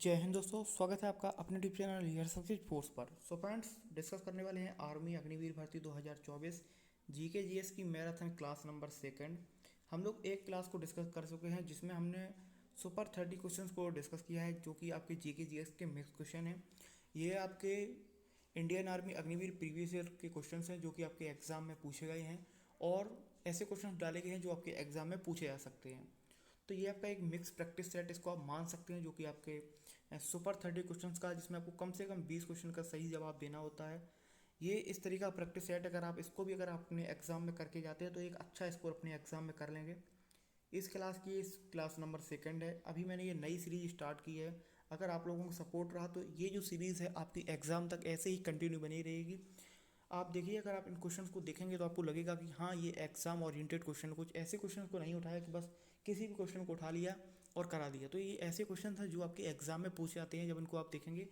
जय हिंद दोस्तों, स्वागत है आपका अपने YouTube channel year success force पर। सो फ्रेंड्स, डिस्कस करने वाले हैं आर्मी अग्निवीर भर्ती 2024 जीके जीएस की मैराथन क्लास नंबर सेकंड। हम लोग एक क्लास को डिस्कस कर चुके हैं जिसमें हमने सुपर 30 क्वेश्चंस को डिस्कस किया है, जो कि आपके जीके जीएस के मिक्स क्वेश्चन हैं। ये आपके Indian army Agniveer previous year के क्वेश्चंस हैं जो कि आपके एग्ज़ाम में पूछे गए हैं, और ऐसे क्वेश्चन डाले गए हैं जो आपके एग्ज़ाम में पूछे जा सकते हैं। तो ये आपका एक मिक्स प्रैक्टिस सेट इसको आप मान सकते हैं, जो कि आपके सुपर 30 क्वेश्चंस का, जिसमें आपको कम से कम 20 क्वेश्चन का सही जवाब देना होता है। ये इस तरीका का प्रैक्टिस सेट अगर आप इसको भी अगर आप अपने एग्ज़ाम में करके जाते हैं तो एक अच्छा स्कोर अपने एग्ज़ाम में कर लेंगे। इस क्लास नंबर सेकंड है। अभी मैंने ये नई सीरीज स्टार्ट की है। अगर आप लोगों को सपोर्ट रहा तो ये जो सीरीज़ है आपकी एग्ज़ाम तक ऐसे ही कंटिन्यू बनी रहेगी। आप देखिए, अगर आप इन क्वेश्चंस को देखेंगे तो आपको लगेगा कि हाँ, ये एग्ज़ाम ओरिएंटेड क्वेश्चन, कुछ ऐसे क्वेश्चन को नहीं उठाया कि बस किसी भी क्वेश्चन को उठा लिया और करा दिया। तो ये ऐसे क्वेश्चन हैं जो आपके एग्ज़ाम में पूछे जाते हैं। जब इनको आप देखेंगे,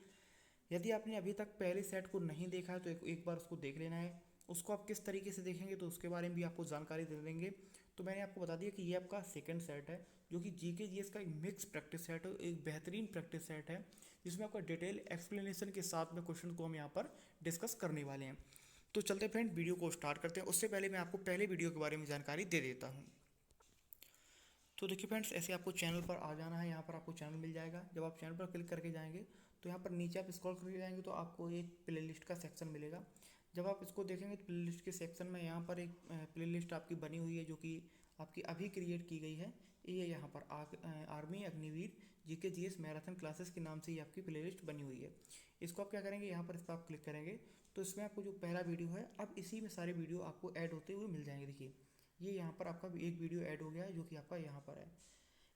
यदि आपने अभी तक पहले सेट को नहीं देखा है तो एक बार उसको देख लेना है। उसको आप किस तरीके से देखेंगे तो उसके बारे में भी आपको जानकारी दे देंगे। तो मैंने आपको बता दिया कि ये आपका सेकंड सेट है, जो कि जीके जीएस का एक मिक्स प्रैक्टिस सेट है, एक बेहतरीन प्रैक्टिस सेट है, जिसमें आपका डिटेल एक्सप्लेनेशन के साथ में क्वेश्चन को हम यहाँ पर डिस्कस करने वाले हैं। तो चलते फ्रेंड, वीडियो को स्टार्ट करते हैं। उससे पहले मैं आपको पहले वीडियो के बारे में जानकारी दे देता हूँ। तो देखिए फ्रेंड्स, ऐसे आपको चैनल पर आ जाना है। यहाँ पर आपको चैनल मिल जाएगा। जब आप चैनल पर क्लिक करके जाएंगे तो यहाँ पर नीचे आप स्क्रॉल करके जाएंगे तो आपको एक प्लेलिस्ट का सेक्शन मिलेगा। जब आप इसको देखेंगे तो प्लेलिस्ट के सेक्शन में यहाँ पर एक प्लेलिस्ट आपकी बनी हुई है, जो कि आपकी अभी क्रिएट की गई है। ये यहाँ पर army Agniveer GK GS marathon classes के नाम से ये आपकी प्लेलिस्ट बनी हुई है। इसको आप क्या करेंगे, यहाँ पर इस पर आप क्लिक करेंगे तो इसमें आपको जो पहला वीडियो है, अब इसी में सारे वीडियो आपको ऐड होते हुए मिल जाएंगे। देखिए, ये यहाँ पर आपका एक वीडियो ऐड हो गया है, जो कि आपका यहाँ पर है।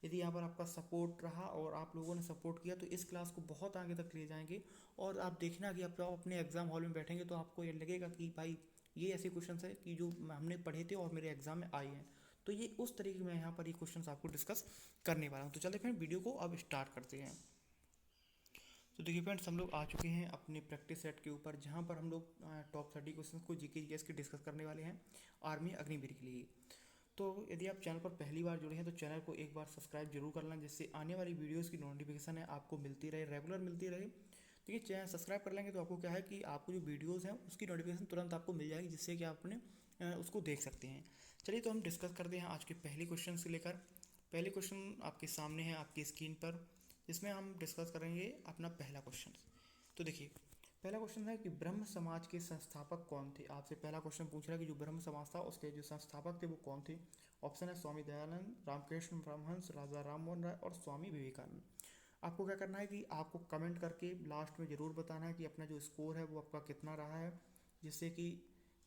यदि यहाँ पर आपका सपोर्ट रहा और आप लोगों ने सपोर्ट किया तो इस क्लास को बहुत आगे तक ले जाएंगे। और आप देखना कि आप अपने एग्ज़ाम हॉल में बैठेंगे तो आपको ये लगेगा कि भाई, ये ऐसे क्वेश्चन है कि जो हमने पढ़े थे और मेरे एग्ज़ाम में आए हैं। तो ये उस तरीके में यहाँ पर ये क्वेश्चन आपको डिस्कस करने वाला हूँ। तो चलते फिर वीडियो को अब स्टार्ट करते हैं। तो देखिए फ्रेंड्स, हम लोग आ चुके हैं अपने प्रैक्टिस सेट के ऊपर, जहाँ पर हम लोग टॉप 30 क्वेश्चन को जीके जीएस के डिस्कस करने वाले हैं आर्मी अग्निवीर के लिए। तो यदि आप चैनल पर पहली बार जुड़े हैं तो चैनल को एक बार सब्सक्राइब जरूर कर लें, जिससे आने वाली वीडियोस की नोटिफिकेशन है आपको मिलती रहे, रेगुलर मिलती रहे। देखिए, चैनल सब्सक्राइब कर लेंगे तो आपको क्या है कि आपको जो वीडियोस हैं उसकी नोटिफिकेशन तुरंत आपको मिल जाएगी, जिससे कि आप अपने उसको देख सकते हैं। चलिए, तो हम डिस्कस करते हैं आज के पहले क्वेश्चन से लेकर। पहले क्वेश्चन आपके सामने है आपकी स्क्रीन पर, जिसमें हम डिस्कस करेंगे अपना पहला क्वेश्चन। तो देखिए, पहला क्वेश्चन है कि ब्रह्म समाज के संस्थापक कौन थे। आपसे पहला क्वेश्चन पूछ रहा है कि जो ब्रह्म समाज था उसके जो संस्थापक थे वो कौन थे। ऑप्शन है स्वामी दयानंद, रामकृष्ण परमहंस, राजा राममोहन राय और स्वामी विवेकानंद। आपको क्या करना है कि आपको कमेंट करके लास्ट में ज़रूर बताना है कि अपना जो स्कोर है वो आपका कितना रहा है, जिससे कि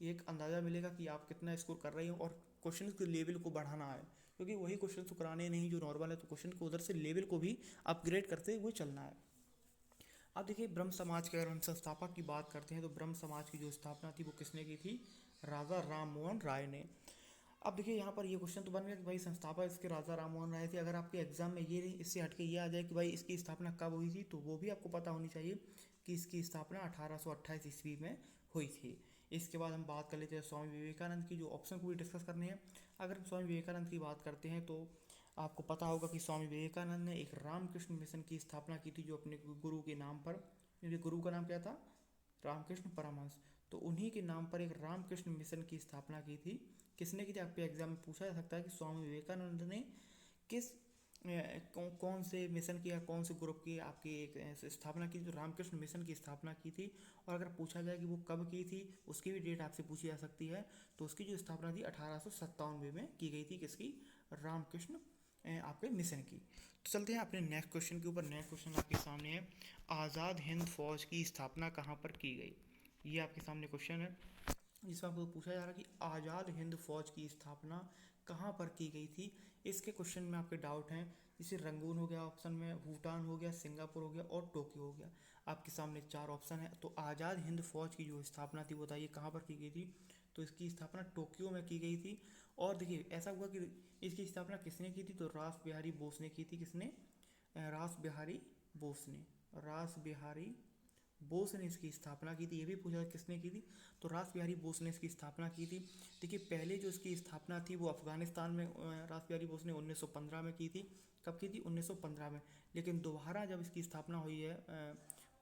एक अंदाज़ा मिलेगा कि आप कितना स्कोर कर रहे हो। और क्वेश्चन के लेवल को बढ़ाना है, क्योंकि वही क्वेश्चन तो कराने नहीं जो नॉर्मल है, तो क्वेश्चन को उधर से लेवल को भी अपग्रेड करते हुए चलना है। अब देखिए, ब्रह्म समाज के अगर हम संस्थापक की बात करते हैं तो ब्रह्म समाज की जो स्थापना थी वो किसने की थी, राजा राम मोहन राय ने। अब देखिए, यहाँ पर ये क्वेश्चन तो बन गया कि भाई संस्थापक इसके राजा राम मोहन राय थे। अगर आपके एग्जाम में ये इससे हटके ये आ जाए कि भाई इसकी स्थापना कब हुई थी, तो वो भी आपको पता होनी चाहिए कि इसकी स्थापना 1828 ईस्वी में हुई थी। इसके बाद हम बात कर लेते हैं स्वामी विवेकानंद की, जो ऑप्शन को भी डिस्कस करने हैं। अगर हम स्वामी विवेकानंद की बात करते हैं तो आपको पता होगा कि स्वामी विवेकानंद ने एक रामकृष्ण मिशन की स्थापना की थी, जो अपने गुरु के नाम पर, क्योंकि गुरु का नाम क्या था, रामकृष्ण परमहंस। तो उन्हीं के नाम पर एक रामकृष्ण मिशन की स्थापना की थी। किसने की थी, आपके एग्जाम में पूछा जा सकता है कि स्वामी विवेकानंद ने किस कौन से मिशन की या कौन से ग्रुप की आपकी एक स्थापना की, जो रामकृष्ण मिशन की स्थापना की थी। और अगर पूछा जाए कि वो कब की थी, उसकी भी डेट आपसे पूछी जा सकती है। तो उसकी जो स्थापना थी 1897 में की गई थी। किसकी, रामकृष्ण आपके मिशन की। तो चलते हैं अपने नेक्स्ट क्वेश्चन के ऊपर। नेक्स्ट क्वेश्चन आपके सामने है, आज़ाद हिंद फौज की स्थापना कहाँ पर की गई। ये आपके सामने क्वेश्चन है, जिसमें आपको पूछा जा रहा है कि आज़ाद हिंद फौज की स्थापना कहाँ पर की गई थी। इसके क्वेश्चन में आपके डाउट हैं, जैसे रंगून हो गया ऑप्शन में, भूटान हो गया, सिंगापुर हो गया और टोक्यो हो गया। आपके सामने चार ऑप्शन है। तो आज़ाद हिंद फौज की जो स्थापना थी बताइए कहाँ पर की गई थी। तो इसकी स्थापना टोक्यो में की गई थी। और देखिए, ऐसा हुआ कि इसकी स्थापना किसने की थी, तो रास बिहारी बोस ने की थी। किसने, रास बिहारी बोस ने, रास बिहारी बोस ने इसकी स्थापना की थी, ये भी पूछा था किसने की थी, तो रास बिहारी बोस ने इसकी स्थापना की थी। देखिए पहले जो इसकी स्थापना थी वो अफगानिस्तान में रास बिहारी बोस ने 1915 में की थी। कब की थी? 1915 में। लेकिन दोबारा जब इसकी स्थापना हुई है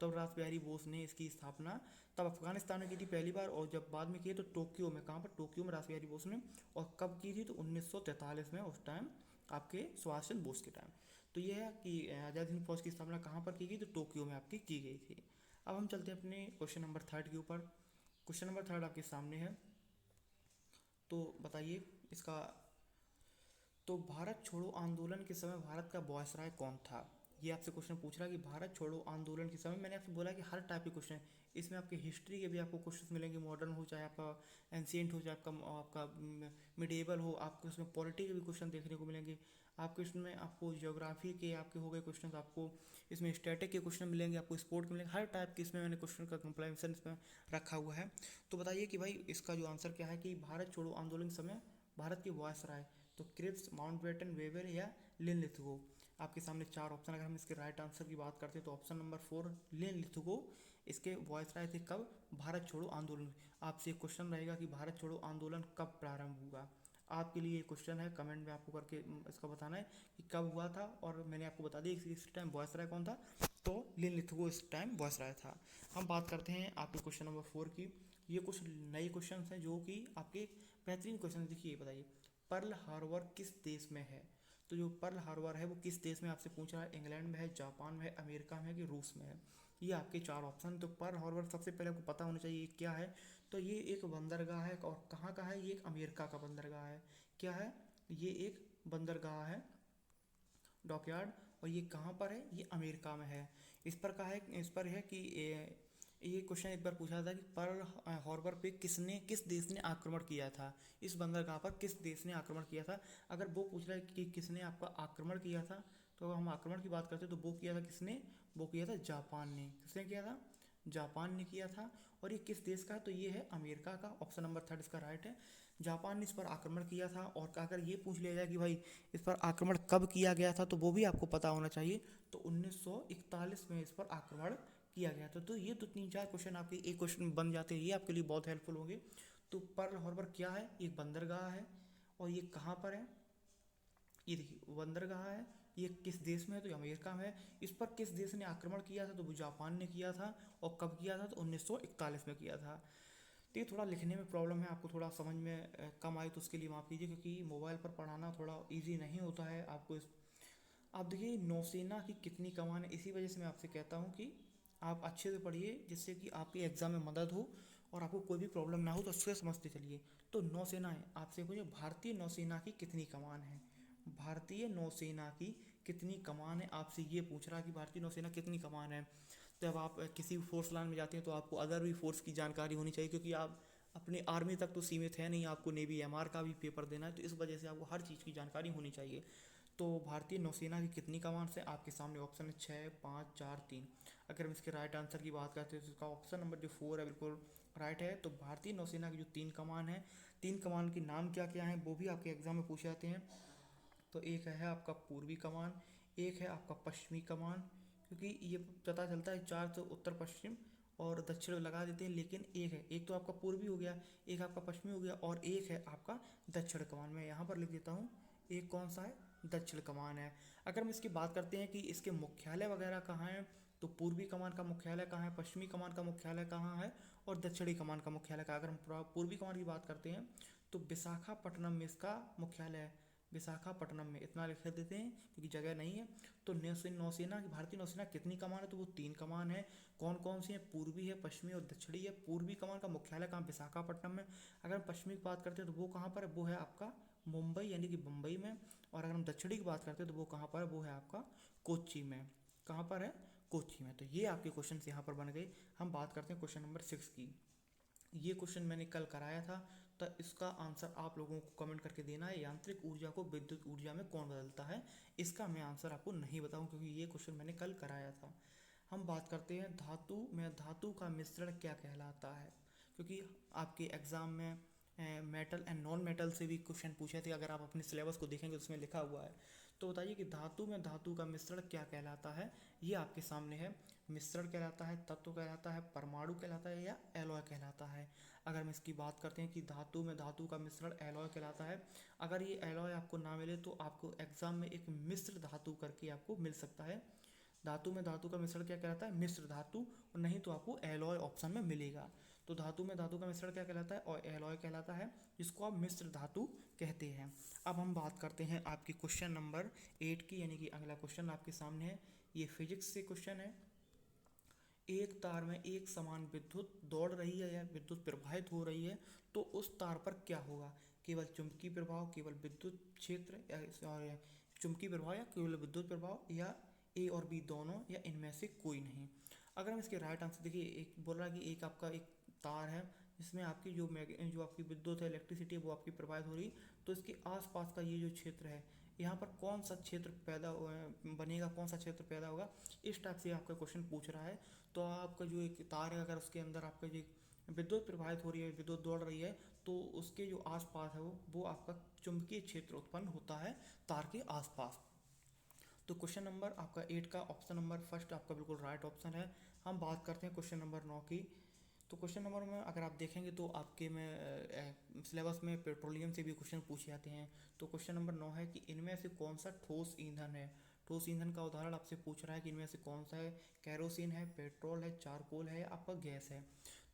तब रास बिहारी बोस ने इसकी स्थापना तब अफगानिस्तान में की थी पहली बार, और जब बाद में की है तो टोक्यो में। कहाँ पर? टोक्यो में रास बिहारी बोस ने। और कब की थी? तो 1943 में, उस टाइम आपके सुभाष चंद्र बोस के टाइम। तो ये है कि आज़ाद हिंद फौज की स्थापना कहाँ पर की गई? तो टोक्यो में आपकी की गई थी। अब हम चलते हैं अपने क्वेश्चन नंबर थर्ड के ऊपर। क्वेश्चन नंबर थर्ड आपके सामने है, तो बताइए इसका। तो भारत छोड़ो आंदोलन के समय भारत का वॉयसराय कौन था? ये आपसे क्वेश्चन पूछ रहा है कि भारत छोड़ो आंदोलन के समय, मैंने आपसे बोला कि हर टाइप के क्वेश्चन इसमें आपके हिस्ट्री के भी आपको क्वेश्चन मिलेंगे, मॉडर्न हो चाहे आपका एंशियंट हो चाहे आपका मिडेवल हो, आपको इसमें पॉलिटी के भी क्वेश्चन देखने को मिलेंगे। आपको इसमें आपको ज्योग्राफी के आपके हो गए क्वेश्चन, आपको इसमें स्टैटिक के क्वेश्चन मिलेंगे, आपको स्पोर्ट के मिलेंगे, हर टाइप के इसमें मैंने क्वेश्चन का कंप्लाइंसन इसमें रखा हुआ है। तो बताइए कि भाई इसका जो आंसर क्या है कि भारत छोड़ो आंदोलन के समय भारत की वॉयसराय, तो क्रिप्स, माउंटबेटन, वेबर या लिनलिथगो। आपके सामने चार ऑप्शन, अगर हम इसके राइट आंसर की बात करते हैं तो ऑप्शन नंबर 4 लिनलिथगो इसके वॉयसराय थे। कब? भारत छोड़ो आंदोलन। आपसे एक क्वेश्चन रहेगा कि भारत छोड़ो आंदोलन कब प्रारंभ हुआ। आपके लिए क्वेश्चन है, कमेंट में आपको करके इसका बताना है कि कब हुआ था, और मैंने आपको बता दिया इस टाइम वॉयसराय कौन था, तो लिनलिथगो इस टाइम वॉयसराय था। हम बात करते हैं आपके क्वेश्चन नंबर 4 की। ये कुछ नए क्वेश्चन हैं जो कि आपके बेहतरीन क्वेश्चन। देखिए बताइए, पर्ल हार्बर किस देश में है? तो जो पर्ल हार्बर है वो किस देश में आपसे पूछ रहा है? इंग्लैंड में है, जापान में है, अमेरिका में है कि रूस में है? ये आपके चार ऑप्शन। तो पर्ल हार्बर सबसे पहले आपको पता होना चाहिए क्या है। तो ये एक बंदरगाह है, और कहाँ का है? ये एक अमेरिका का बंदरगाह है। क्या है? ये एक बंदरगाह है, डॉकयार्ड। और ये कहाँ पर है? ये अमेरिका में है। इस पर कहा है, इस पर है कि ये क्वेश्चन एक बार पूछा था कि पर्ल हार्बर पे किस देश ने आक्रमण किया था? इस बंदरगाह पर किस देश ने आक्रमण किया था? अगर वो पूछ रहा है कि किसने आपका आक्रमण किया था, तो अगर हम आक्रमण की बात करते हैं तो वो किया था किसने? वो किया था जापान ने। किसने किया था? जापान ने किया था। और ये किस देश का है? तो ये है अमेरिका का। ऑप्शन नंबर 3 इसका राइट है। जापान ने इस पर आक्रमण किया था। और अगर ये पूछ लिया जाए कि भाई इस पर आक्रमण कब किया गया था, तो वो भी आपको पता होना चाहिए। तो 1941 में इस पर आक्रमण किया गया था। तो ये तो 3-4 क्वेश्चन आपके एक क्वेश्चन बन जाते हैं, ये आपके लिए बहुत हेल्पफुल होंगे। तो पर्ल हार्बर क्या है? एक बंदरगाह है। और ये कहाँ पर है? ये देखिए बंदरगाह है। ये किस देश में है? तो ये अमेरिका में है। इस पर किस देश ने आक्रमण किया था? तो वो जापान ने किया था। और कब किया था? तो 1941 में किया था। तो ये थोड़ा लिखने में प्रॉब्लम है, आपको थोड़ा समझ में कम आई तो उसके लिए माफ़ कीजिए, क्योंकि मोबाइल पर पढ़ाना थोड़ा इजी नहीं होता है आपको। आप देखिए नौसेना की कितनी कमान है, इसी वजह से मैं आपसे कहता हूँ कि आप अच्छे से पढ़िए, जिससे कि आपके एग्ज़ाम में मदद हो और आपको कोई भी प्रॉब्लम ना हो, तो उससे समझते चलिए। तो नौसेना है, आपसे पूछिए भारतीय नौसेना की कितनी कमान है? भारतीय नौसेना की कितनी कमान है, आपसे ये पूछ रहा है कि भारतीय नौसेना कितनी कमान है। जब आप किसी भी फोर्स लाइन में जाते हैं तो आपको अदर भी फोर्स की जानकारी होनी चाहिए, क्योंकि आप अपने आर्मी तक तो सीमित है नहीं, आपको नेवी एमआर का भी पेपर देना है, तो इस वजह से आपको हर चीज़ की जानकारी होनी चाहिए। तो भारतीय नौसेना की कितनी कमान से आपके सामने ऑप्शन है 6, 5, 4, 3। अगर हम इसके राइट आंसर की बात करते हैं तो इसका ऑप्शन नंबर जो 4 है बिल्कुल राइट है। तो भारतीय नौसेना की जो 3 कमान है, 3 कमान के नाम क्या क्या हैं वो भी आपके एग्जाम में पूछे जाते हैं। तो एक है आपका पूर्वी कमान, एक है आपका पश्चिमी कमान, क्योंकि ये पता चलता है चार तो उत्तर पश्चिम और दक्षिण लगा देते हैं, लेकिन एक है, एक तो आपका पूर्वी हो गया, एक आपका पश्चिमी हो गया, और एक है आपका दक्षिण कमान। मैं यहाँ पर लिख देता हूँ, एक कौन सा है? दक्षिण कमान है। अगर हम इसकी बात करते हैं कि इसके मुख्यालय वगैरह कहाँ है, तो पूर्वी कमान का मुख्यालय कहाँ है, पश्चिमी कमान का मुख्यालय कहाँ है, और दक्षिणी कमान का मुख्यालय कहाँ है? अगर हम पूर्वी कमान की बात करते हैं तो विशाखापट्टनम में इसका मुख्यालय है। विशाखापट्टनम में, इतना लिख देते हैं क्योंकि जगह नहीं है। तो नौसेना की भारतीय नौसेना कितनी कमान है? तो वो 3 कमान है। कौन कौन सी है? पूर्वी है, पश्चिमी और दक्षिणी है। पूर्वी कमान का मुख्यालय कहाँ? विशाखापट्टनम में। अगर हम पश्चिमी की बात करते हैं तो वो कहाँ पर है? वो है आपका मुंबई यानी कि बम्बई में। और अगर हम दक्षिणी की बात करते हैं तो वो कहाँ पर है? वो है आपका कोच्चि में। कहाँ पर है? कोच्चि में। तो ये आपके क्वेश्चन यहाँ पर बन गए। हम बात करते हैं क्वेश्चन नंबर 6 की। ये क्वेश्चन मैंने कल कराया था, तो इसका आंसर आप लोगों को कमेंट करके देना है। यांत्रिक ऊर्जा को विद्युत ऊर्जा में कौन बदलता है? इसका मैं आंसर आपको नहीं बताऊं, क्योंकि ये क्वेश्चन मैंने कल कराया था। हम बात करते हैं धातु में, धातु का मिश्रण क्या कहलाता है? क्योंकि आपके एग्ज़ाम में मेटल एंड नॉन मेटल से भी क्वेश्चन पूछे थे, अगर आप अपने सिलेबस को देखेंगे तो उसमें लिखा हुआ है। तो बताइए कि धातु में धातु का मिश्रण क्या कहलाता है, ये आपके सामने है। मिश्रण कहलाता है, तत्व कहलाता है, परमाणु कहलाता है या एलॉय कहलाता है। अगर हम इसकी बात करते हैं कि धातु में धातु का मिश्रण एलॉय कहलाता है। अगर ये एलॉय आपको ना मिले तो आपको एग्जाम में एक मिश्र धातु करके आपको मिल सकता है। धातु में धातु का मिश्रण क्या कहलाता है, मिश्र धातु, और नहीं तो आपको एलॉय ऑप्शन में मिलेगा। तो धातु में धातु का मिश्रण क्या कहलाता है, और एलॉय कहलाता है, जिसको आप मिश्र धातु कहते हैं। अब हम बात करते हैं आपकी क्वेश्चन नंबर 8 की, यानी कि अगला क्वेश्चन आपके सामने है। ये फिजिक्स से क्वेश्चन है। एक तार में एक समान विद्युत दौड़ रही है या विद्युत प्रवाहित हो रही है, तो उस तार पर क्या होगा। केवल चुंबकीय प्रभाव, केवल विद्युत क्षेत्र या चुंबकीय प्रभाव, या केवल विद्युत प्रभाव, या ए और बी दोनों, या इनमें से कोई नहीं। अगर हम इसके राइट आंसर देखिए, एक बोल रहा है कि एक आपका एक तार है जिसमें आपकी जो आपकी विद्युत है, इलेक्ट्रिसिटी है, वो आपकी प्रवाहित हो रही, तो इसके आसपास का ये जो क्षेत्र है, यहाँ पर कौन सा क्षेत्र पैदा बनेगा, कौन सा क्षेत्र पैदा होगा, इस टाइप से आपका क्वेश्चन पूछ रहा है। तो आपका जो एक तार है, अगर उसके अंदर आपका जो विद्युत प्रवाहित हो रही है, विद्युत दौड़ रही है, तो उसके जो आसपास है वो आपका चुंबकीय क्षेत्र उत्पन्न होता है तार के आसपास। तो क्वेश्चन नंबर आपका 8 का ऑप्शन नंबर फर्स्ट आपका बिल्कुल राइट ऑप्शन है। हम बात करते हैं क्वेश्चन नंबर 9 की। तो क्वेश्चन नंबर में अगर आप देखेंगे तो आपके में सिलेबस में पेट्रोलियम से भी क्वेश्चन पूछे जाते हैं। तो क्वेश्चन नंबर 9 है कि इनमें से कौन सा ठोस ईंधन है। ठोस ईंधन का उदाहरण आपसे पूछ रहा है कि इनमें से कौन सा है, कैरोसिन है, पेट्रोल है, चारकोल है, या आपका गैस है।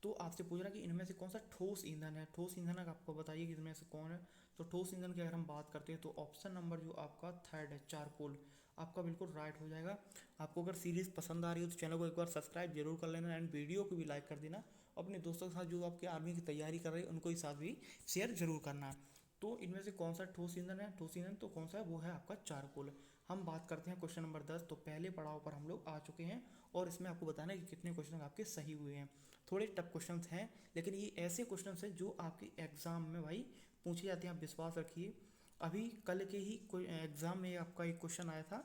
तो आपसे पूछ रहा है कि इनमें से कौन सा ठोस ईंधन है। ठोस ईंधन आपको बताइए कि इनमें से कौन है। तो ठोस ईंधन की अगर हम बात करते हैं तो ऑप्शन नंबर जो आपका थर्ड है, चारकोल, आपका बिल्कुल राइट हो जाएगा। आपको अगर सीरीज़ पसंद आ रही हो तो चैनल को एक बार सब्सक्राइब जरूर कर लेना, एंड वीडियो को भी लाइक कर देना। अपने दोस्तों के साथ जो आपके आर्मी की तैयारी कर रहे हैं उनको साथ भी शेयर जरूर करना। तो इनमें से कौन सा ठोस ईंधन है, ठोस ईंधन तो कौन सा है, वो है आपका चारकोल। हम बात करते हैं क्वेश्चन नंबर 10। तो पहले पड़ाव पर हम लोग आ चुके हैं, और इसमें आपको बताना है कि कितने क्वेश्चन आपके सही हुए हैं। थोड़े टफ क्वेश्चन हैं, लेकिन ये ऐसे क्वेश्चन हैं जो आपके एग्जाम में भाई पूछे जाते हैं, आप विश्वास रखिए। अभी कल के ही कोई एग्जाम में आपका एक क्वेश्चन आया था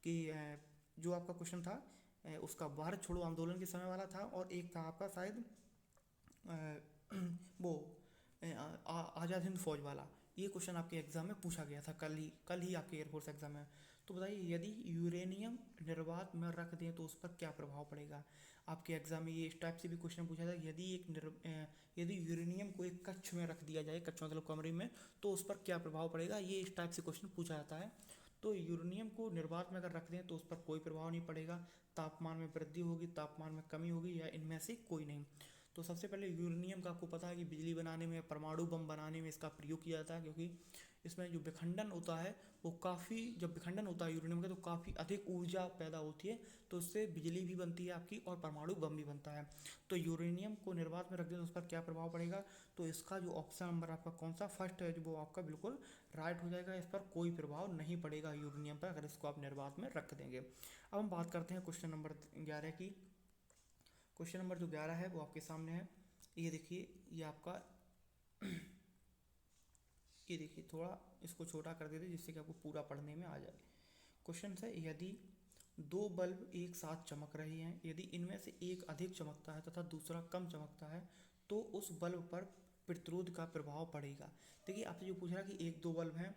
कि जो आपका क्वेश्चन था उसका भारत छोड़ो आंदोलन के समय वाला था, और एक था आपका शायद वो आज़ाद हिंद फौज वाला। ये क्वेश्चन आपके एग्जाम में पूछा गया था कल ही आपके एयरफोर्स एग्जाम में। तो बताइए, यदि यूरेनियम निर्वात में रख दें तो उस पर क्या प्रभाव पड़ेगा। आपके एग्जाम में ये इस टाइप से भी क्वेश्चन पूछा था, यदि यूरेनियम को एक कक्ष में रख दिया जाए, कक्ष मतलब कमरे में, तो उस पर क्या प्रभाव पड़ेगा, ये इस टाइप से क्वेश्चन पूछा जाता है। तो यूरेनियम को निर्वात में अगर रख दें तो उस पर कोई प्रभाव नहीं पड़ेगा। तापमान में वृद्धि होगी, तापमान में कमी होगी, या इनमें से कोई नहीं। तो सबसे पहले यूरेनियम का आपको पता है कि बिजली बनाने में, परमाणु बम बनाने में इसका प्रयोग किया जाता है, क्योंकि इसमें जो विखंडन होता है वो काफ़ी, जब विखंडन होता है यूरेनियम का तो काफ़ी अधिक ऊर्जा पैदा होती है, तो उससे बिजली भी बनती है आपकी, और परमाणु बम भी बनता है। तो यूरेनियम को निर्वात में रख दें तो उस पर क्या प्रभाव पड़ेगा। तो इसका जो ऑप्शन नंबर आपका कौन सा फर्स्ट है, वो आपका बिल्कुल राइट हो जाएगा। इस पर कोई प्रभाव नहीं पड़ेगा यूरेनियम पर, अगर इसको आप निर्वात में रख देंगे। अब हम बात करते हैं क्वेश्चन नंबर 11 की। क्वेश्चन नंबर जो 11 है वो आपके सामने है। ये देखिए, ये आपका ये देखिए, थोड़ा इसको छोटा कर देते जिससे कि आपको पूरा पढ़ने में आ जाए। क्वेश्चन है, यदि दो बल्ब एक साथ चमक रहे हैं, यदि इनमें से एक अधिक चमकता है तथा दूसरा कम चमकता है, तो उस बल्ब पर प्रतिरोध का प्रभाव पड़ेगा। देखिए, आपसे जो पूछ रहा है कि एक दो बल्ब हैं,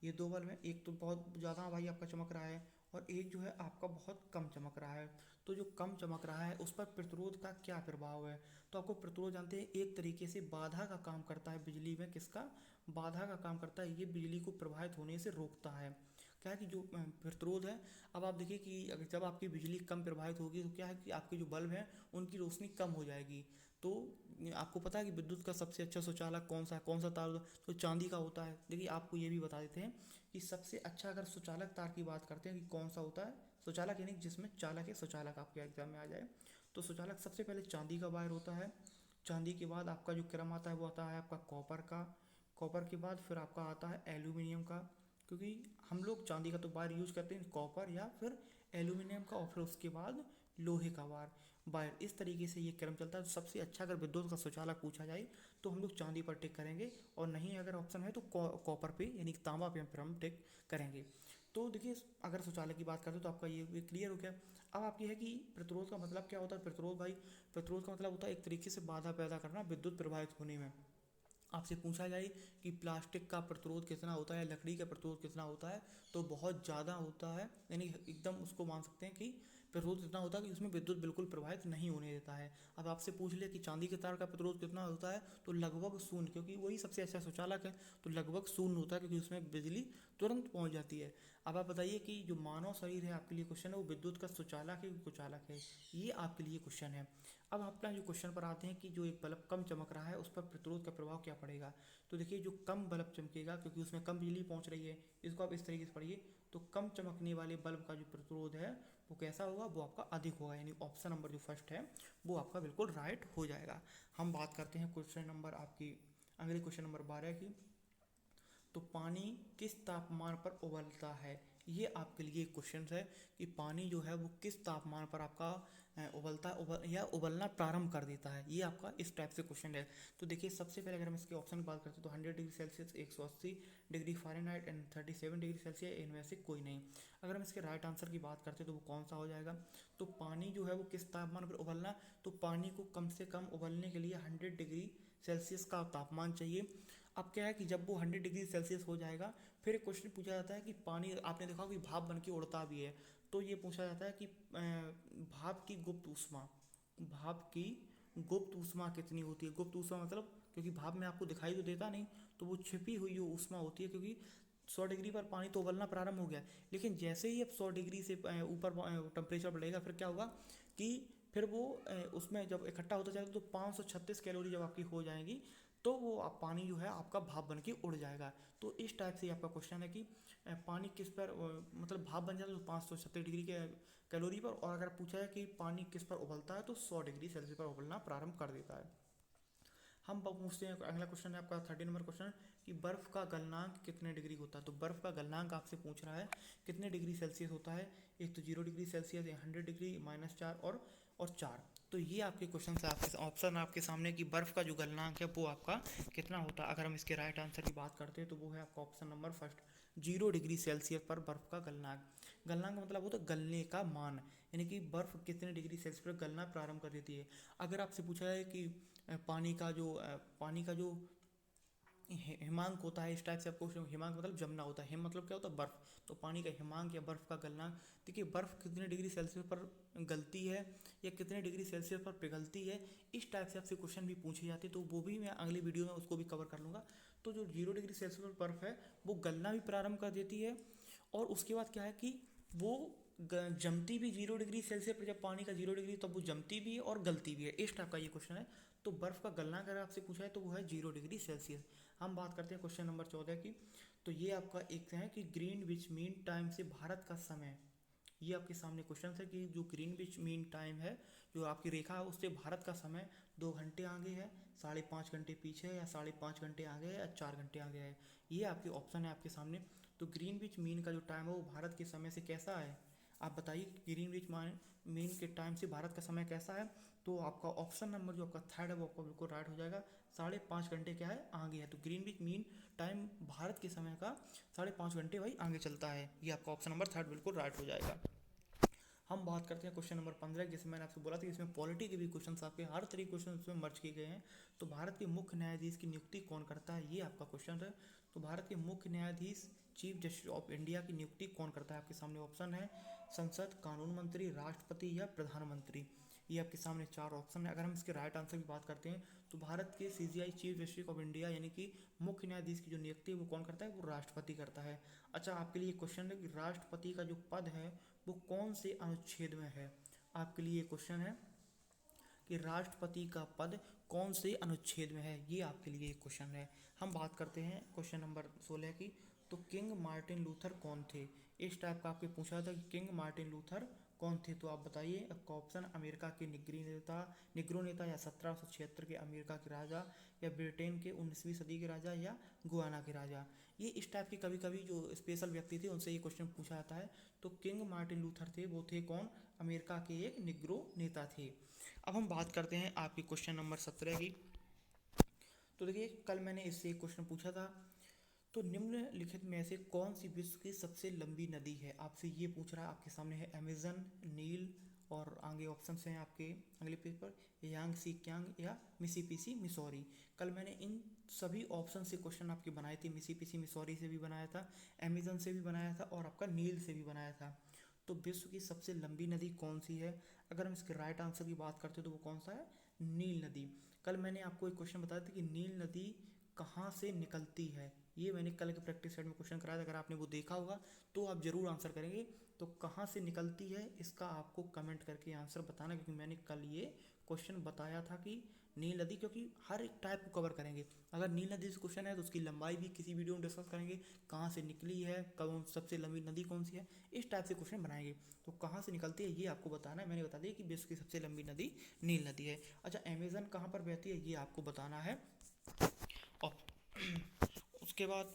ये दो बल्ब हैं, एक तो बहुत ज़्यादा भाई आपका चमक रहा है, और एक जो है आपका बहुत कम चमक रहा है। तो जो कम चमक रहा है उस पर प्रतिरोध का क्या प्रभाव है। तो आपको प्रतिरोध जानते हैं, एक तरीके से बाधा का काम करता है बिजली में। किसका बाधा का काम करता है, ये बिजली को प्रभावित होने से रोकता है। क्या है कि जो प्रतिरोध है, अब आप देखिए कि अगर जब आपकी बिजली कम प्रभावित होगी तो क्या है कि आपके जो बल्ब हैं उनकी रोशनी कम हो जाएगी। तो आपको पता है कि विद्युत का सबसे अच्छा सुचालक कौन सा है, कौन सा तार, तो चांदी का होता है। देखिए, आपको ये भी बता देते हैं कि सबसे अच्छा अगर सुचालक तार की बात करते हैं कि कौन सा होता है, सुचालक यानी जिसमें चालक है, सुचालक आपके एग्जाम में आ जाए, तो सुचालक सबसे पहले चांदी का वायर होता है। चांदी के बाद आपका जो क्रम आता है वो आता है आपका कॉपर का। कॉपर के बाद फिर आपका आता है एल्यूमिनियम का, क्योंकि हम लोग चांदी का तो वायर यूज करते हैं, कॉपर या फिर एल्यूमिनियम का, और फिर उसके बाद लोहे का वायर। इस तरीके से ये क्रम चलता है। तो सबसे अच्छा अगर विद्युत का सुचालक पूछा जाए तो हम लोग चांदी पर टिक करेंगे, और नहीं अगर ऑप्शन है तो कॉपर पे यानी तांबा पे फिर हम टिक करेंगे। तो देखिए, अगर शौचालय की बात करते हैं तो आपका ये क्लियर हो गया। अब आपकी है कि प्रतिरोध का मतलब क्या होता है। प्रतिरोध भाई, प्रतिरोध का मतलब होता है एक तरीके से बाधा पैदा करना विद्युत प्रवाहित होने में। आपसे पूछा जाए कि प्लास्टिक का प्रतिरोध कितना होता है, लकड़ी का प्रतिरोध कितना होता है, तो बहुत ज़्यादा होता है, यानी एकदम उसको मान सकते हैं कि प्रतिरोध इतना होता है कि उसमें विद्युत बिल्कुल प्रवाहित नहीं होने देता है। अब आपसे पूछ लिया कि चांदी के तार का प्रतिरोध कितना होता है, तो लगभग शून्य, क्योंकि वही सबसे अच्छा सुचालक है, तो लगभग शून्य होता है, क्योंकि उसमें बिजली तुरंत पहुंच जाती है। अब आप बताइए कि जो मानव शरीर है, आपके लिए क्वेश्चन है, वो विद्युत का सुचालक है कि कुचालक है, ये आपके लिए क्वेश्चन है। अब अपना जो क्वेश्चन पर आते हैं कि जो एक बल्ब कम चमक रहा है उस पर प्रतिरोध का प्रभाव क्या पड़ेगा। तो देखिए, जो कम बल्ब चमकेगा क्योंकि उसमें कम बिजली पहुंच रही है, इसको आप इस तरीके से पढ़िए, तो कम चमकने वाले बल्ब का जो प्रतिरोध है वो कैसा होगा, वो आपका अधिक होगा, यानी ऑप्शन नंबर जो फर्स्ट है वो आपका बिल्कुल राइट हो जाएगा। हम बात करते हैं क्वेश्चन नंबर आपकी अगले क्वेश्चन नंबर 12 की। तो पानी किस तापमान पर उबलता है, ये आपके लिए क्वेश्चन है कि पानी जो है वो किस तापमान पर आपका उबलता या उबलना प्रारंभ कर देता है, ये आपका इस टाइप से क्वेश्चन है। तो देखिए, सबसे पहले अगर हम इसके ऑप्शन की बात करते हैं तो 100 degree Celsius, 180 degree Fahrenheit and 37 degree Celsius, इनमें से कोई नहीं। अगर हम इसके राइट आंसर की बात करते हैं तो वो कौन सा हो जाएगा। तो पानी जो है वो किस तापमान पर उबलना, तो पानी को कम से कम उबलने के लिए 100 डिग्री सेल्सियस का तापमान चाहिए। अब क्या है कि जब वो 100 डिग्री सेल्सियस हो जाएगा, फिर एक क्वेश्चन पूछा जाता है कि पानी, आपने देखा कि भाप बन के उड़ता भी है, तो ये पूछा जाता है कि भाप की गुप्त ऊष्मा, भाप की गुप्त ऊष्मा कितनी होती है। गुप्त ऊष्मा मतलब, क्योंकि भाप में आपको दिखाई तो देता नहीं, तो वो छिपी हुई जो ऊष्मा होती है, क्योंकि 100 डिग्री पर पानी तो उबलना प्रारंभ हो गया, लेकिन जैसे ही अब 100 डिग्री से ऊपर टेम्परेचर बढ़ेगा, फिर क्या होगा कि फिर वो उसमें जब इकट्ठा होता जाएगा तो 536 कैलोरी जब आपकी हो जाएगी, तो वो आप पानी जो है आपका भाप बन के उड़ जाएगा। तो इस टाइप से आपका क्वेश्चन है कि पानी किस पर मतलब भाप बन जाता है तो 536 डिग्री के कैलोरी पर, और अगर पूछा है कि पानी किस पर उबलता है तो 100 डिग्री सेल्सियस पर उबलना प्रारंभ कर देता है। हम पूछते हैं, अगला क्वेश्चन है आपका 30 नंबर क्वेश्चन, कि बर्फ़ का गलनांक कितने डिग्री होता है। तो बर्फ़ का गलनांक आपसे पूछ रहा है कितने डिग्री सेल्सियस होता है। एक तो 0 डिग्री सेल्सियस, 100 डिग्री, -4 और 4। तो ये आपके क्वेश्चन से आपके ऑप्शन आपके सामने कि बर्फ़ का जो गलनांक है वो आपका कितना होता है। अगर हम इसके राइट आंसर की बात करते हैं तो वो है आपका option number first, 0 degree Celsius पर बर्फ़ का गलनांक। गलनांक का मतलब होता है गलने का मान, यानी कि बर्फ़ कितने डिग्री सेल्सियस पर गलना प्रारंभ कर देती है। अगर आपसे पूछा है कि पानी का जो हिमांक होता है, इस टाइप से आपको हिमांक मतलब जमना होता है, हिम मतलब क्या होता है, बर्फ, तो पानी का हिमांक या बर्फ का गलनांक। देखिए, बर्फ कितने डिग्री सेल्सियस पर गलती है या कितने डिग्री सेल्सियस पर पिघलती है, इस टाइप से आपसे क्वेश्चन भी पूछे जाते हैं, तो वो भी मैं अगली वीडियो में उसको भी कवर कर लूँगा। तो जो 0 डिग्री सेल्सियस पर बर्फ है वो गलना भी प्रारंभ कर देती है, और उसके बाद क्या है कि वो जमती भी 0 डिग्री सेल्सियस पर, जब पानी का 0 डिग्री तब वो जमती भी है और गलती भी है, इस टाइप का ये क्वेश्चन है। तो बर्फ़ का गलना अगर आपसे पूछा है तो वो है 0 डिग्री सेल्सियस। हम बात करते हैं क्वेश्चन नंबर 14 की। तो ये आपका एक है कि ग्रीनविच मीन टाइम से भारत का समय, ये आपके सामने क्वेश्चन है कि जो ग्रीनविच मीन टाइम है, जो आपकी रेखा है, उससे भारत का समय 2 घंटे आगे है, 5.5 घंटे पीछे है, या 5.5 घंटे आगे है, या 4 घंटे आगे है। ये आपके ऑप्शन है आपके सामने। तो ग्रीनविच मीन का जो टाइम है वो भारत के समय से कैसा है, आप बताइए। ग्रीनविच मीन के टाइम से भारत का समय कैसा है। तो आपका ऑप्शन नंबर जो आपका थर्ड है वो आपका बिल्कुल राइट हो जाएगा, 5.5 घंटे क्या है, आगे है। तो ग्रीनविच मीन टाइम भारत के समय का 5.5 घंटे भाई आगे चलता है, ये आपका ऑप्शन नंबर थर्ड बिल्कुल राइट हो जाएगा। हम बात करते हैं क्वेश्चन नंबर 15, जिसमें मैंने आपसे बोला था कि इसमें पॉलिटी के भी क्वेश्चन आपके हर तरीके क्वेश्चन इसमें मर्ज किए गए हैं। तो भारत के मुख्य न्यायाधीश की नियुक्ति कौन करता है, ये आपका क्वेश्चन है। तो भारत के मुख्य न्यायाधीश, चीफ जस्टिस ऑफ इंडिया की नियुक्ति कौन करता है, आपके सामने ऑप्शन है संसद, कानून मंत्री, राष्ट्रपति या प्रधानमंत्री। ये आपके सामने 4 ऑप्शन है। अगर हम इसके राइट आंसर की बात करते हैं तो भारत के CGI, chief justice of India, यानी कि मुख्य न्यायाधीश की जो नियुक्ति है वो कौन करता है, वो राष्ट्रपति करता है। अच्छा, आपके लिए क्वेश्चन है कि राष्ट्रपति का जो पद है वो कौन से अनुच्छेद में है। आपके लिए क्वेश्चन है कि राष्ट्रपति का पद कौन से अनुच्छेद में है, ये आपके लिए एक क्वेश्चन है। हम बात करते हैं क्वेश्चन नंबर 16 की। तो किंग मार्टिन लूथर कौन थे, इस टाइप का आपके पूछा था कि किंग मार्टिन लूथर कौन थे। तो आप बताइए। आपका ऑप्शन अमेरिका के निग्रो नेता, या 1776 के अमेरिका के राजा, या ब्रिटेन के 19वीं सदी के राजा, या गुआना के राजा। ये इस टाइप के कभी कभी जो स्पेशल व्यक्ति थे उनसे ये क्वेश्चन पूछा जाता है। तो किंग मार्टिन लूथर थे, वो थे कौन, अमेरिका के एक निग्रो नेता थे। अब हम बात करते हैं आपकी क्वेश्चन नंबर 17 की। तो देखिए, कल मैंने इससे एक क्वेश्चन पूछा था। तो निम्नलिखित में से कौन सी विश्व की सबसे लंबी नदी है, आपसे ये पूछ रहा है। आपके सामने है अमेजन, नील और आगे ऑप्शन हैं आपके अगले पेज पर, यांग सी क्यांग या मिसिसिपी मिसौरी। कल मैंने इन सभी ऑप्शन से क्वेश्चन आपके बनाए थे, मिसिसिपी मिसौरी से भी बनाया था, अमेजन से भी बनाया था और आपका नील से भी बनाया था। तो विश्व की सबसे लंबी नदी कौन सी है? अगर हम इसके राइट आंसर की बात करते हैं तो वो कौन सा है? नील नदी। कल मैंने आपको एक क्वेश्चन बताया था कि नील नदी कहाँ से निकलती है, ये मैंने कल के प्रैक्टिस सेट में क्वेश्चन कराया था, अगर आपने वो देखा होगा तो आप जरूर आंसर करेंगे। तो कहाँ से निकलती है इसका आपको कमेंट करके आंसर बताना, क्योंकि मैंने कल ये क्वेश्चन बताया था कि नील नदी, क्योंकि हर एक टाइप को कवर करेंगे। अगर नील नदी से क्वेश्चन है तो उसकी लंबाई भी किसी वीडियो में डिस्कस करेंगे, कहाँ से निकली है, कौन सबसे लंबी नदी कौन सी है, इस टाइप से क्वेश्चन बनाएंगे। तो कहाँ से निकलती है ये आपको बताना है। मैंने बता दिया कि विश्व की सबसे लंबी नदी नील नदी है। अच्छा, अमेजन कहाँ पर बहती है ये आपको बताना है। और उसके बाद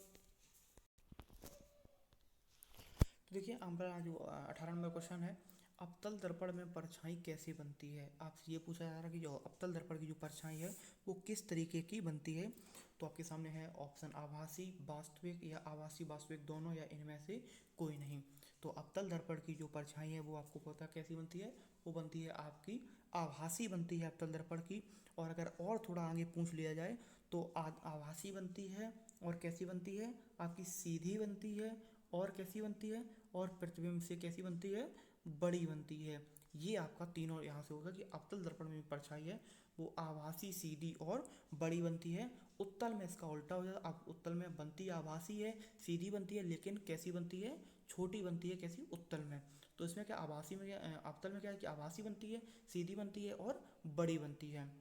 तो देखिए हमारा जो 18 नंबर क्वेश्चन है, अवतल दर्पण में परछाई कैसे बनती है। आपसे ये पूछा जा रहा है कि जो अवतल दर्पण की जो परछाई है वो किस तरीके की बनती है। तो आपके सामने है ऑप्शन आभासी, वास्तविक या आभासी वास्तविक दोनों, या इनमें से कोई नहीं। तो अवतल दर्पण की जो परछाई है वो आपको पता कैसी बनती है, वो बनती है आपकी आभासी बनती है अवतल दर्पण की। और अगर और थोड़ा आगे पूछ लिया जाए तो आभासी बनती है, और कैसी बनती है, आपकी सीधी बनती है, और कैसी बनती है, और प्रतिबिंब से कैसी बनती है, बड़ी बनती है। ये आपका तीनों यहाँ से होगा कि अवतल दर्पण में परछाई है वो आभासी, सीधी और बड़ी बनती है। उत्तल में इसका उल्टा हो जाता है, अब उत्तल में बनती आभासी है, सीधी बनती है, लेकिन कैसी बनती है, छोटी बनती है, कैसी, उत्तल में। तो इसमें क्या आभासी में क्या, अवतल में क्या है कि आभासी बनती है, सीधी बनती है और बड़ी बनती है।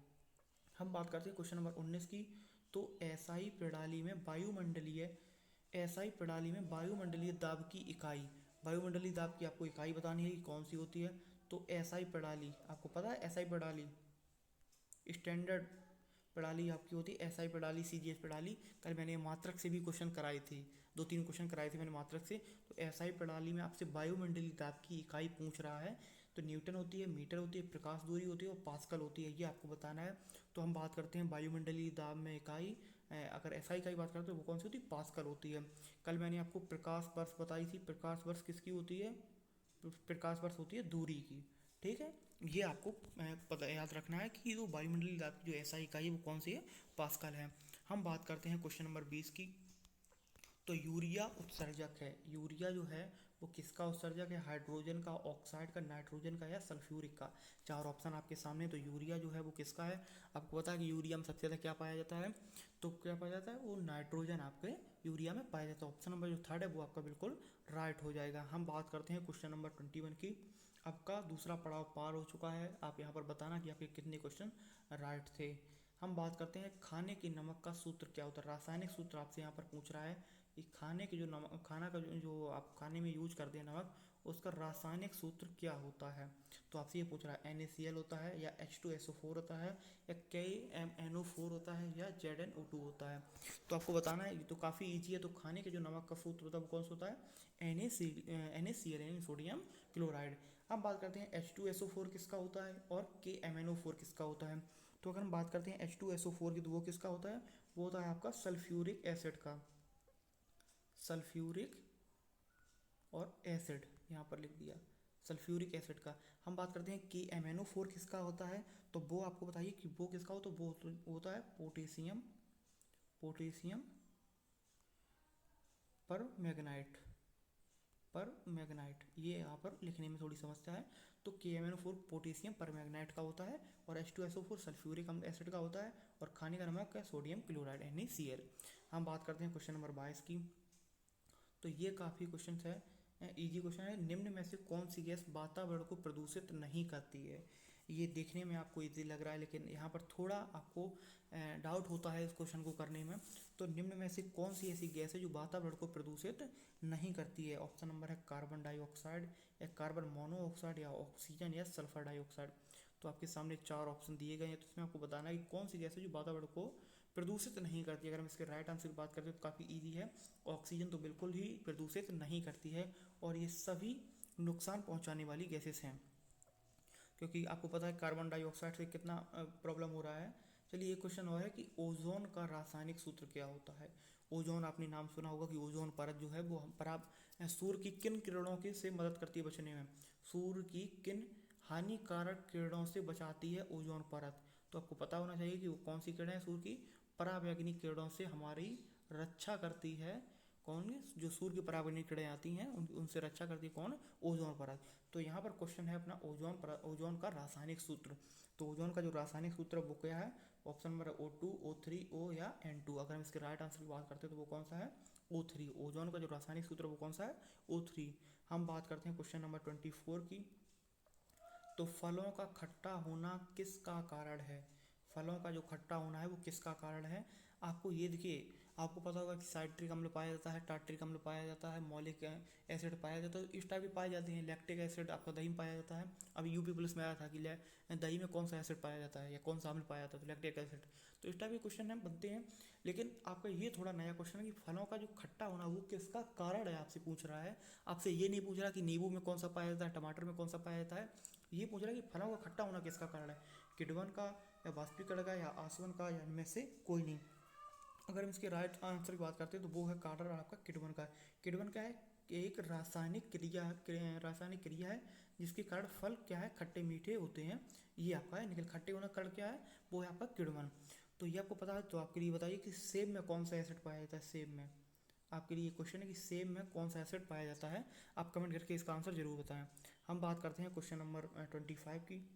हम बात करते हैं क्वेश्चन नंबर 19 की। तो एसआई प्रणाली में वायुमंडलीय, एसआई प्रणाली में वायुमंडलीय दाब की इकाई, वायुमंडलीय दाब की आपको इकाई बतानी है कि कौन सी होती है। तो एसआई प्रणाली आपको पता है, एसआई प्रणाली स्टैंडर्ड प्रणाली आपकी होती है एसआई प्रणाली, सीजीएस प्रणाली। कल मैंने मात्रक से भी क्वेश्चन कराए थे, 2-3 क्वेश्चन कराए थे मैंने मात्रक से। तो एसआई प्रणाली में आपसे वायुमंडलीय दाब की इकाई पूछ रहा है, तो न्यूटन होती है, मीटर होती है, प्रकाश दूरी होती है और पास्कल होती है, ये आपको बताना है। तो हम बात करते हैं वायुमंडलीय दाब में इकाई, अगर एसआई का ही बात करते हैं तो वो कौन सी होती है, पास्कल होती है। कल मैंने आपको प्रकाश वर्ष बताई थी, प्रकाश वर्ष किसकी होती है, प्रकाश वर्ष होती है दूरी की। ठीक है, ये आपको पता याद रखना है कि जो वायुमंडलीय दाब की जो एसआई इकाई है वो कौन सी है, पास्कल है। हम बात करते हैं क्वेश्चन नंबर 20 की। तो यूरिया उत्सर्जक है, यूरिया जो है वो किसका उत्सर्जक है, हाइड्रोजन का, ऑक्साइड का, नाइट्रोजन का या सल्फ्यूरिक का। चार ऑप्शन आपके सामने। तो यूरिया जो है वो किसका है, आपको पता है कि यूरिया में सबसे ज़्यादा क्या पाया जाता है, तो क्या पाया जाता है, वो नाइट्रोजन आपके यूरिया में पाया जाता है। ऑप्शन नंबर जो थर्ड है वो आपका बिल्कुल राइट हो जाएगा। हम बात करते हैं क्वेश्चन नंबर 21 की। आपका दूसरा पड़ाव पार हो चुका है, आप यहाँ पर बताना कि आपके कितने क्वेश्चन राइट थे। हम बात करते हैं खाने के नमक का सूत्र क्या होता है, रासायनिक सूत्र आपसे यहाँ पर पूछ रहा है कि खाने के जो नमक, खाना का जो आप खाने में यूज करते हैं नमक, उसका रासायनिक सूत्र क्या होता है। तो आपसे ये पूछ रहा है NaCl होता है, या H2SO4 होता है, या KMNO4 होता है, या ZnO2 होता है। तो आपको बताना है, ये तो काफ़ी ईजी है। तो खाने के जो नमक का सूत्र होता है वो कौन सा होता है, NaCl यानी सोडियम क्लोराइड। अब बात करते हैं H2SO4 किसका होता है और KMNO4 किसका होता है। तो अगर हम बात करते हैं H2SO4 की, तो वो किसका होता है, वो होता है आपका सल्फ्यूरिक एसिड का, सल्फ्यूरिक और एसिड यहाँ पर लिख दिया, सल्फ्यूरिक एसिड का। हम बात करते हैं कि MnO4 किसका होता है, तो वो आपको बताइए कि वो किसका हो, तो वो होता है पोटेशियम, पोटेशियम पर मैग्नाइट, पर मैग्नाइट। ये यहाँ पर लिखने में थोड़ी समस्या है। तो KMnO4 पोटेशियम पर मैग्नाइट का होता है, और H2SO4 सल्फ्यूरिक एसिड का होता है, और खाने का नमक है सोडियम क्लोराइड NaCl। हम बात करते हैं क्वेश्चन नंबर 22 की। तो ये काफ़ी क्वेश्चन है, इजी क्वेश्चन है। निम्न में से कौन सी गैस वातावरण को प्रदूषित नहीं करती है। ये देखने में आपको इजी लग रहा है, लेकिन यहाँ पर थोड़ा आपको डाउट होता है इस क्वेश्चन को करने में। तो निम्न में से कौन सी ऐसी गैस है जो वातावरण को प्रदूषित नहीं करती है। ऑप्शन नंबर है कार्बन डाइऑक्साइड, या कार्बन मोनोऑक्साइड, या ऑक्सीजन, या सल्फर डाइऑक्साइड। तो आपके सामने 4 ऑप्शन दिए गए हैं, तो इसमें आपको बताना है कि कौन सी गैस है जो वातावरण को प्रदूषित नहीं करती। अगर हम इसके राइट आंसर की बात करते हैं तो काफ़ी ईजी है, ऑक्सीजन तो बिल्कुल ही प्रदूषित नहीं करती है, और ये सभी नुकसान पहुंचाने वाली गैसेस हैं। क्योंकि आपको पता है कार्बन डाइऑक्साइड से कितना प्रॉब्लम हो रहा है। चलिए एक क्वेश्चन और है कि ओजोन का रासायनिक सूत्र क्या होता है। ओजोन आपने नाम सुना होगा कि ओजोन परत जो है वो हम पर आप सूर्य की किन किरणों के से मदद करती है बचने में, सूर्य की किन हानिकारक किरणों से बचाती है ओजोन परत। तो आपको पता होना चाहिए कि वो कौन सी किरणें सूर्य की पराबैंगनी किरणों से हमारी रक्षा करती है। कौन? जो सूर्य की पराबैंगनी किरणें आती हैं उनसे रक्षा करती है कौन? ओजोन परत। तो यहाँ पर क्वेश्चन है अपना ओजोन का रासायनिक सूत्र। तो ओजोन का जो रासायनिक सूत्र वो क्या है? Option number O2, O3, O या N2। अगर हम इसके राइट आंसर की बात करते हैं तो वो कौन सा है? O3। ओजोन का जो रासायनिक सूत्र वो कौन सा है? O3। हम बात करते हैं क्वेश्चन नंबर 24 की। तो फलों का खट्टा होना किसका कारण है? फलों का जो खट्टा होना है वो किसका कारण है? आपको ये देखिए, आपको पता होगा कि साइट्रिक अम्ल पाया जाता है, टार्ट्रिक अम्ल पाया जाता है, मौलिक एसिड पाया जाता है, तो इस टाइप की पाई जाती हैं। लैक्टिक एसिड आपका दही में पाया जाता है। अभी यूपी पुलिस में आया था कि दही में कौन सा एसिड पाया जाता है या कौन सा अम्ल पाया जाता है, तो लैक्टिक एसिड। तो इस टाइप के क्वेश्चन हम बनते हैं। लेकिन आपका ये थोड़ा नया क्वेश्चन है कि फलों का जो खट्टा होना वो किसका कारण है, आपसे पूछ रहा है। आपसे ये नहीं पूछ रहा कि नींबू में कौन सा पाया जाता है, टमाटर में कौन सा पाया जाता है। ये पूछ रहा है कि फलों का खट्टा होना किसका कारण है? किण्वन का या वाष्पीकरण का या आसवन का या इनमें से कोई नहीं। अगर हम इसके राइट आंसर की बात करते हैं तो वो है कारण आपका किण्वन का। किण्वन क्या है? एक रासायनिक क्रिया है जिसके कारण फल क्या है? खट्टे मीठे होते हैं। ये आपका है। निकल खट्टे होना कारण क्या है? वो है आपका किण्वन। तो ये आपको पता है तो आपके लिए बताइए कि सेब में कौन सा एसिड पाया जाता है? सेब में आपके लिए क्वेश्चन है कि सेब में कौन सा एसिड पाया जाता है। आप कमेंट करके इसका आंसर जरूर बताएं। हम बात करते हैं क्वेश्चन नंबर 25 की।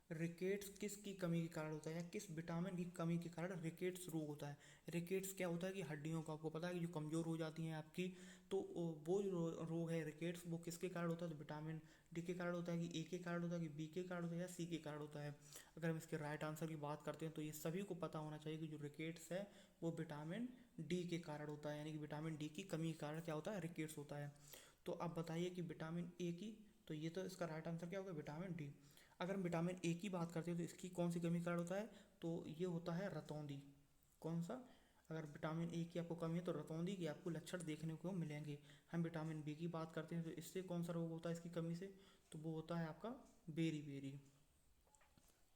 रिकेट्स किसकी कमी के कारण होता है या किस विटामिन की कमी के कारण रिकेट्स रोग होता है? रिकेट्स क्या होता है कि हड्डियों का, आपको पता है कि जो कमज़ोर हो जाती हैं आपकी, तो वो जो रोग है रिकेट्स, वो किसके कारण होता है? तो विटामिन डी के कारण होता है कि ए के कारण होता है कि बी के कारण होता है या सी के कारण होता है। अगर हम इसके राइट आंसर की बात करते हैं तो ये सभी को पता होना चाहिए कि जो रिकेट्स है वो विटामिन डी के कारण होता है, यानी कि विटामिन डी की कमी के कारण क्या होता है? रिकेट्स होता है। तो आप बताइए कि विटामिन ए की, तो ये तो इसका राइट आंसर क्या होगा? Vitamin D. अगर हम विटामिन ए की बात करते हैं तो इसकी कौन सी कमी कारण होता है? तो ये होता है रतौंधी। कौन सा? अगर विटामिन ए की आपको कमी है तो रतौंधी के आपको लक्षण देखने को मिलेंगे। हम विटामिन बी की बात करते हैं तो इससे कौन सा रोग होता है इसकी कमी से? तो वो होता है आपका बेरी बेरी।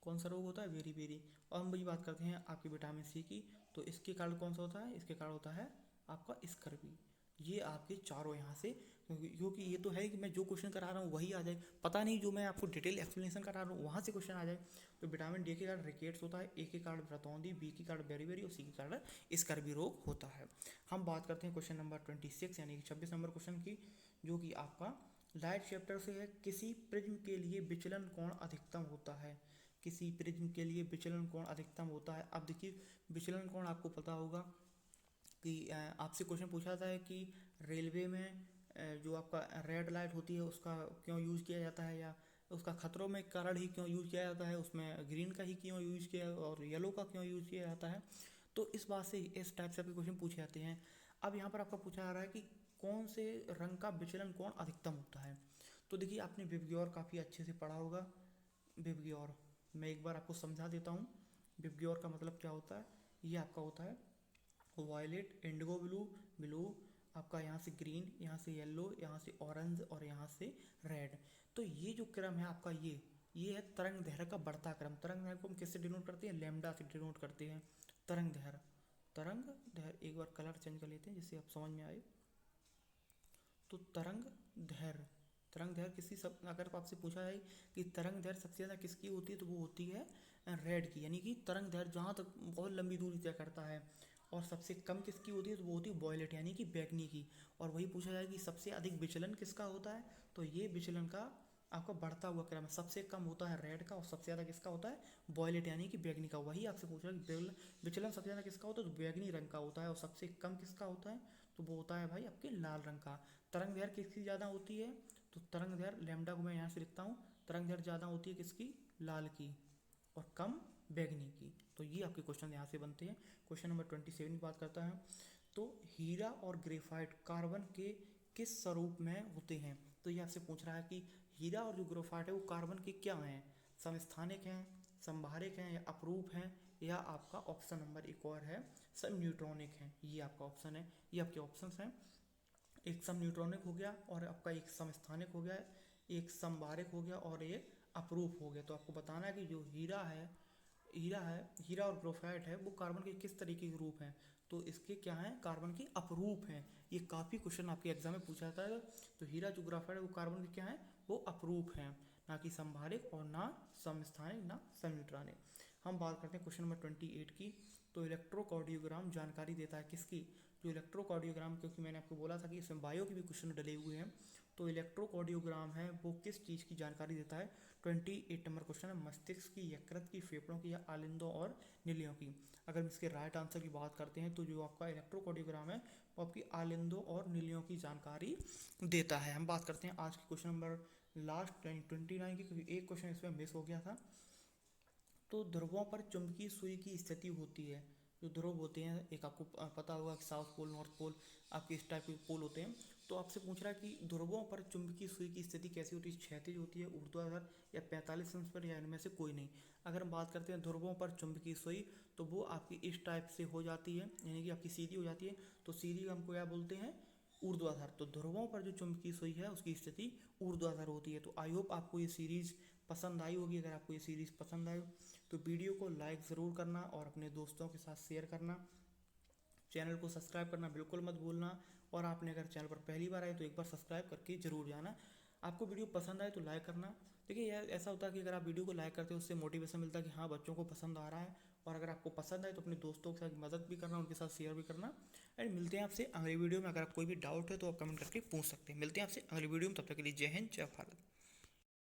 कौन सा रोग होता है? Beriberi. और हम वही बात करते हैं आपकी विटामिन सी की, तो इसके कारण कौन सा होता है? इसके कारण होता है आपका स्कर्वी। ये आपके चारों यहाँ से, क्योंकि ये तो है कि मैं जो क्वेश्चन करा रहा हूँ वही आ जाए, पता नहीं जो मैं आपको डिटेल एक्सप्लेनेशन करा रहा हूँ वहाँ से क्वेश्चन आ जाए। तो विटामिन डी के कारण रिकेट्स होता है, ए के कारण रतौंधी, बी के कारण बेरी बेरी और सी के कारण स्कर्वी रोग होता है। हम बात करते हैं क्वेश्चन नंबर 26 यानी कि 26 नंबर क्वेश्चन की, जो कि आपका लाइट चैप्टर से है। किसी प्रिज्म के लिए विचलन कोण अधिकतम होता है? किसी प्रिज्म के लिए विचलन कोण अधिकतम होता है। अब देखिए, विचलन कोण आपको पता होगा कि आपसे क्वेश्चन पूछा जाता है कि रेलवे में जो आपका रेड लाइट होती है उसका क्यों यूज़ किया जाता है, या उसका खतरों में कारण ही क्यों यूज़ किया जाता है, उसमें ग्रीन का ही क्यों यूज़ किया और येलो का क्यों यूज़ किया जाता है। तो इस बात से इस टाइप से आपके क्वेश्चन पूछे जाते हैं। अब यहाँ पर आपका पूछा जा रहा है कि कौन से रंग का विचलन कोण अधिकतम होता है। तो देखिए, आपने विबग्योर काफ़ी अच्छे से पढ़ा होगा। विबग्योर मैं एक बार आपको समझा देता हूँ। विबग्योर का मतलब क्या होता है? ये आपका होता है वायलेट, इंडिगो ब्लू, ब्लू आपका यहाँ से ग्रीन, यहाँ से येलो, यहाँ से ऑरेंज और यहाँ से रेड। तो ये जो क्रम है आपका, ये है तरंग दैर्घ्य का बढ़ता क्रम। तरंग दैर्घ्य को हम किससे डिनोट करते हैं? लैम्डा से डिनोट करते हैं तरंग दैर्घ्य। तरंग दैर्घ्य, एक बार कलर चेंज कर लेते हैं जिससे आप समझ में आए। तो तरंग दैर्घ्य किसी सब, अगर आपसे पूछा जाए कि तरंग दैर्घ्य सबसे ज़्यादा किसकी होती है तो वो होती है रेड की, यानी कि तरंग दैर्घ्य जहाँ तक बहुत लंबी दूरी तय करता है। और सबसे कम किसकी होती है तो वो होती है वॉयलेट यानी कि बैगनी की। और वही पूछा जाए कि सबसे अधिक विचलन किसका होता है, तो ये विचलन का आपका बढ़ता हुआ क्रम है। सबसे कम होता है रेड का और सबसे ज़्यादा किसका होता है? वॉयलेट यानी कि बैगनी का। वही आपसे पूछ रहा है कि विचलन सबसे ज़्यादा किसका होता है तो बैगनी रंग का होता है, और सबसे कम किसका होता है तो वो होता है भाई आपके लाल रंग का। तरंग दैर्घ्य किसकी ज़्यादा होती है? तो तरंग दैर्घ्य लैम्डा को मैं यहाँ से लिखता हूँ, तरंग दैर्घ्य ज़्यादा होती है किसकी? लाल की, और कम बैगनी की। तो ये आपके क्वेश्चन यहाँ से बनते हैं। क्वेश्चन नंबर 27 की बात करता है। तो हीरा और ग्रेफाइट कार्बन के किस स्वरूप में होते हैं? तो ये आपसे पूछ रहा है कि हीरा और जो ग्रेफाइट है वो कार्बन के क्या हैं? समस्थानिक हैं, संभारिक हैं, या अपरूप हैं, या आपका ऑप्शन नंबर एक और है सब न्यूट्रॉनिक हैं। ये आपका ऑप्शन है, ये आपके ऑप्शंस हैं। एक सम न्यूट्रॉनिक हो गया, और आपका एक समस्थानिक हो गया, एक संभारिक हो गया, और एक अपरूप हो गया। तो आपको बताना है कि जो हीरा और ग्रेफाइट है वो कार्बन के किस तरीके के रूप हैं। तो इसके क्या हैं? कार्बन के अपरूप हैं। ये काफ़ी क्वेश्चन आपके एग्जाम में पूछा जाता है। तो हीरा जो ग्रेफाइट है वो कार्बन के क्या हैं? वो अपरूप हैं। ना कि संभारिक और ना समस्थानिक ना समयुट्रानिक। हम बात करते हैं क्वेश्चन नंबर 28 की। तो इलेक्ट्रोकार्डियोग्राम जानकारी देता है किसकी? जो इलेक्ट्रोकार्डियोग्राम, क्योंकि मैंने आपको बोला था कि इसमें बायो के भी क्वेश्चन डले हुए हैं, तो इलेक्ट्रोकार्डियोग्राम है वो किस चीज़ की जानकारी देता है? 28 नंबर क्वेश्चन है, मस्तिष्क की, यकृत की, फेफड़ों की या आलिंदों और निलियों की। अगर हम इसके राइट आंसर की बात करते हैं तो जो आपका इलेक्ट्रोकार्डियोग्राम है वो आपकी आलिंदों और निलियों की जानकारी देता है। हम बात करते हैं आज के क्वेश्चन नंबर लास्ट 29 की, क्योंकि एक क्वेश्चन इसमें मिस हो गया था। तो ध्रुवों पर चुंबकीय सुई की स्थिति होती है। जो ध्रुव होते हैं, एक आपको पता होगा कि साउथ पोल, नॉर्थ पोल, आपके इस टाइप के पोल होते हैं। तो आपसे पूछ रहा है कि ध्रुवों पर चुंबकीय सुई की स्थिति कैसी होती है? क्षैतिज होती है, ऊर्ध्वाधर या 45 अंश पर, या इनमें से कोई नहीं। अगर हम बात करते हैं ध्रुवों पर चुंबकीय सुई, तो वो आपकी इस टाइप से हो जाती है, यानी कि आपकी सीधी हो जाती है। तो सीधी हमको क्या बोलते हैं? ऊर्ध्वाधर। तो ध्रुवों पर जो चुंबकीय सुई है उसकी स्थिति ऊर्ध्वाधर होती है। तो आई होप आपको ये सीरीज पसंद आई होगी। अगर आपको ये सीरीज पसंद आई तो वीडियो को लाइक ज़रूर करना और अपने दोस्तों के साथ शेयर करना। चैनल को सब्सक्राइब करना बिल्कुल मत भूलना। और आपने अगर चैनल पर पहली बार आए तो एक बार सब्सक्राइब करके जरूर जाना। आपको वीडियो पसंद आए तो लाइक करना। देखिए यार, ऐसा होता है कि अगर आप वीडियो को लाइक करते हो उससे मोटिवेशन मिलता है कि हाँ, बच्चों को पसंद आ रहा है। और अगर आपको पसंद आए तो अपने दोस्तों के साथ मदद भी करना, उनके साथ शेयर भी करना। एंड मिलते हैं आपसे अगली वीडियो में। अगर आप कोई भी डाउट है तो आप कमेंट करके पूछ सकते हैं। मिलते हैं आपसे अगली वीडियो में, तब तक के लिए जय हिंद, जय भारत।